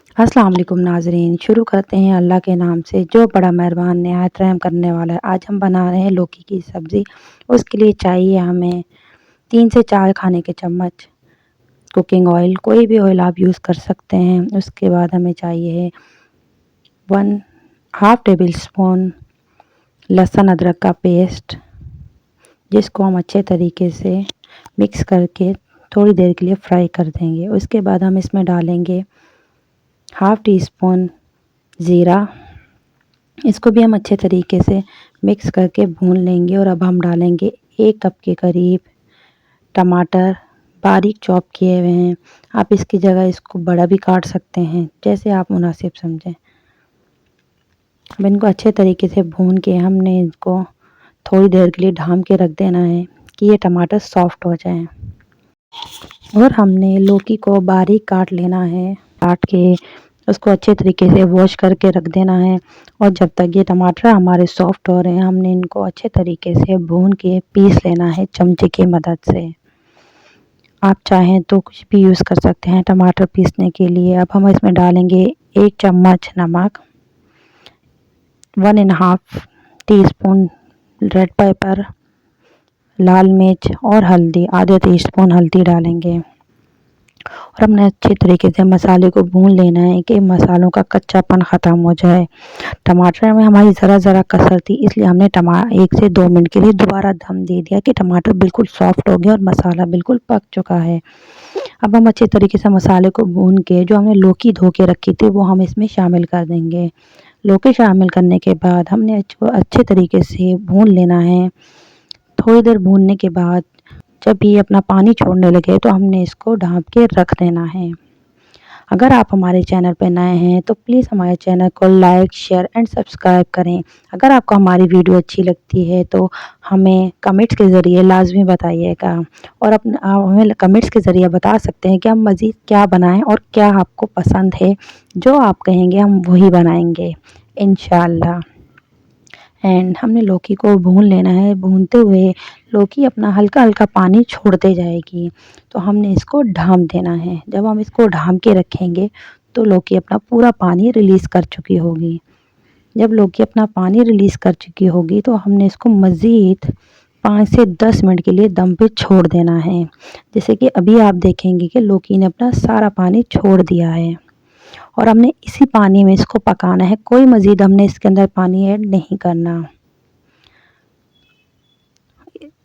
अस्सलाम वालेकुम नाज़रीन। शुरू करते हैं अल्लाह के नाम से जो बड़ा मेहरबान निहायत रहम करने वाला है। आज हम बना रहे हैं लौकी की सब्ज़ी। उसके लिए चाहिए हमें 3 से 4 खाने के चम्मच कुकिंग ऑयल, कोई भी ऑयल आप यूज़ कर सकते हैं। उसके बाद हमें चाहिए 1 हाफ़ टेबल स्पून लहसुन अदरक का पेस्ट, जिसको हम अच्छे तरीके से मिक्स करके थोड़ी देर के लिए फ्राई कर देंगे। उसके बाद हम इसमें डालेंगे हाफ़ टी स्पून ज़ीरा, इसको भी हम अच्छे तरीके से मिक्स करके भून लेंगे। और अब हम डालेंगे 1 कप के करीब टमाटर बारीक चॉप किए हुए हैं। आप इसकी जगह इसको बड़ा भी काट सकते हैं, जैसे आप मुनासिब समझें। अब इनको अच्छे तरीके से भून के हमने इनको थोड़ी देर के लिए ढाँप के रख देना है कि ये टमाटर सॉफ्ट हो जाएं। और हमने लौकी को बारीक काट लेना है, काट के उसको अच्छे तरीके से वॉश करके रख देना है। और जब तक ये टमाटर हमारे सॉफ्ट हो रहे हैं, हमने इनको अच्छे तरीके से भून के पीस लेना है चमचे की मदद से। आप चाहें तो कुछ भी यूज़ कर सकते हैं टमाटर पीसने के लिए। अब हम इसमें डालेंगे 1 चम्मच नमक, 1½ टीस्पून रेड पेपर, लाल मिर्च और हल्दी, आधे टीस्पून हल्दी डालेंगे। और हमने अच्छे तरीके से मसाले को भून लेना है कि मसालों का कच्चापन ख़त्म हो जाए। टमाटर में हमारी ज़रा कसर थी, इसलिए हमने 1 से 2 मिनट के लिए दोबारा दम दे दिया कि टमाटर बिल्कुल सॉफ्ट हो गया और मसाला बिल्कुल पक चुका है। अब हम अच्छे तरीके से मसाले को भून के जो हमने लौकी धो के रखी थी वो हम इसमें शामिल कर देंगे। लौकी शामिल करने के बाद हमने इसको अच्छे तरीके से भून लेना है। थोड़ी देर भूनने के बाद जब ये अपना पानी छोड़ने लगे तो हमने इसको ढाँप के रख देना है। अगर आप हमारे चैनल पर नए हैं तो प्लीज़ हमारे चैनल को लाइक, शेयर एंड सब्सक्राइब करें। अगर आपको हमारी वीडियो अच्छी लगती है तो हमें कमेंट्स के ज़रिए लाज़मी बताइएगा। और आप हमें कमेंट्स के ज़रिए बता सकते हैं कि हम मज़ीद क्या बनाएं और क्या आपको पसंद है। जो आप कहेंगे हम वही बनाएंगे इंशाअल्लाह। एंड हमने लौकी को भून लेना है। भूनते हुए लौकी अपना हल्का हल्का पानी छोड़ते जाएगी, तो हमने इसको ढाँप देना है। जब हम इसको ढाँप के रखेंगे तो लौकी अपना पूरा पानी रिलीज़ कर चुकी होगी। जब लौकी अपना पानी रिलीज़ कर चुकी होगी तो हमने इसको मज़ीद 5 से 10 मिनट के लिए दम पे छोड़ देना है। जैसे कि अभी आप देखेंगे कि लौकी ने अपना सारा पानी छोड़ दिया है। और हमने इसी पानी में इसको पकाना है, कोई मज़ीद हमने इसके अंदर पानी ऐड नहीं करना।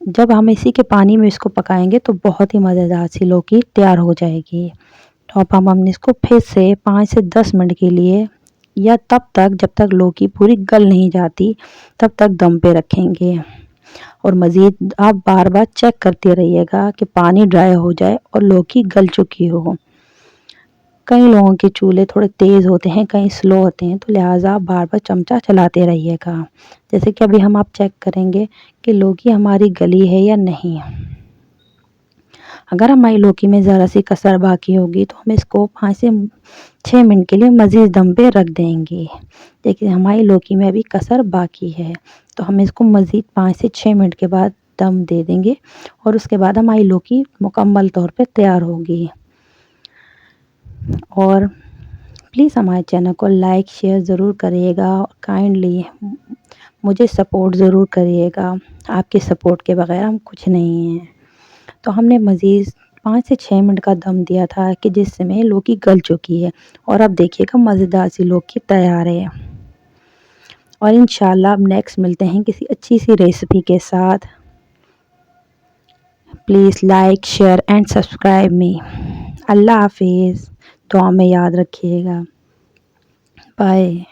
जब हम इसी के पानी में इसको पकाएंगे तो बहुत ही मज़ेदार सी लौकी तैयार हो जाएगी। तो अब हमने इसको फिर से 5 से 10 मिनट के लिए या तब तक जब तक लौकी पूरी गल नहीं जाती तब तक दम पे रखेंगे। और मज़ीद आप बार बार चेक करते रहिएगा कि पानी ड्राई हो जाए और लौकी गल चुकी हो। कई लोगों के चूल्हे थोड़े तेज़ होते हैं, कई स्लो होते हैं, तो लिहाजा आप बार बार चमचा चलाते रहिएगा। जैसे कि अभी हम आप चेक करेंगे कि लौकी हमारी गली है या नहीं। अगर हमारी लौकी में ज़रा सी कसर बाकी होगी तो हम इसको 5 से 6 मिनट के लिए मज़ीद दम पे रख देंगे। देखिए हमारी लौकी में अभी कसर बाकी है, तो हम इसको मज़ीद 5 से 6 मिनट के बाद दम दे देंगे। और उसके बाद हमारी लौकी मुकम्मल तौर पे तैयार होगी। और प्लीज़ हमारे चैनल को लाइक शेयर ज़रूर करिएगा और काइंडली मुझे सपोर्ट ज़रूर करिएगा। आपके सपोर्ट के बगैर हम कुछ नहीं हैं। तो हमने मज़ीद 5 से 6 मिनट का दम दिया था कि जिसमें लौकी गल चुकी है। और अब देखिएगा मज़ेदार सी लौकी तैयार है। और इंशाल्लाह अब नेक्स्ट मिलते हैं किसी अच्छी सी रेसिपी के साथ। Please like share and subscribe me. अल्लाह हाफिज़। दुआ में याद रखिएगा। बाय।